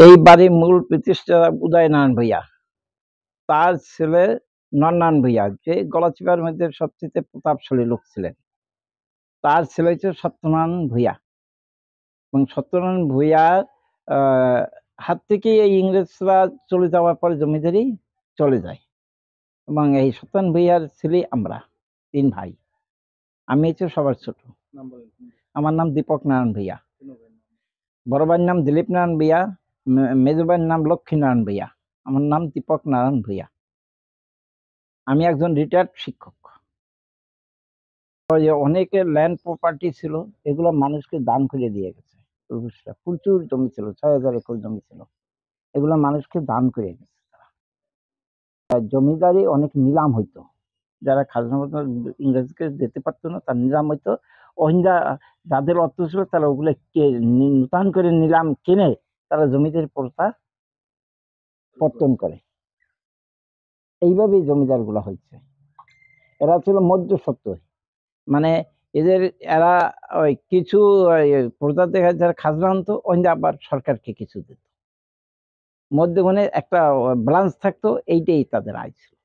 এই বাড়ির মূল প্রতিষ্ঠাতা উদয়নারায়ণ ভূঁইয়া, তার ছেলে নন্নান ভূঁইয়া, যে গলাচিপার মধ্যে সবচেয়ে প্রতাপশালী লোক ছিলেন। তার ছেলে হচ্ছে সত্যনারায়ণ ভূঁইয়া, এবং সত্যনারায়ণ ভূঁইয়ার হাত থেকে এই ইংরেজরা চলে যাওয়ার পরে জমিদারি চলে যায়, এবং এই সত্যনারায়ণ ভূঁইয়ার ছেলে আমরা 3 ভাই। আমি হচ্ছে সবার ছোট। আমার নাম দীপক নারায়ণ ভূঁইয়া। বড় ভাইয়ের নাম দিলীপ নারায়ণ ভূঁইয়া, মেজো ভাইয়ের নাম লক্ষ্মী নারায়ণ ভূঁইয়া। আমার নাম দীপক নারায়ণ ভূঁইয়া। আমি একজন রিটায়ার্ড শিক্ষক। অনেকের ল্যান্ড প্রপার্টি ছিল, এগুলো মানুষকে দান করে দিয়ে গেছে। প্রচুর জমি ছিল, ৬,০০০ একর জমি ছিল, এগুলো মানুষকে দান করে গেছে। জমিদারি অনেক নিলাম হইতো, যারা খাজনা ইংরেজকে দিতে পারতো না তার নিলাম হইতো। ওহিন্দা যাদের অর্থ ছিল তারা ওগুলো নূতন করে নিলাম কিনে তারা জমিদারি প্রথা পত্তন করে। এইভাবেই জমিদার গুলা হয়েছে। এরা ছিল মধ্যস্বত্ব, মানে এদের এরা ওই কিছু প্রজা থেকে যারা খাজনা আনতো ওইটা আবার সরকারকে কিছু দিত, মধ্যখানে একটা ব্রাঞ্চ থাকতো, এইটাই তাদের আয় ছিল।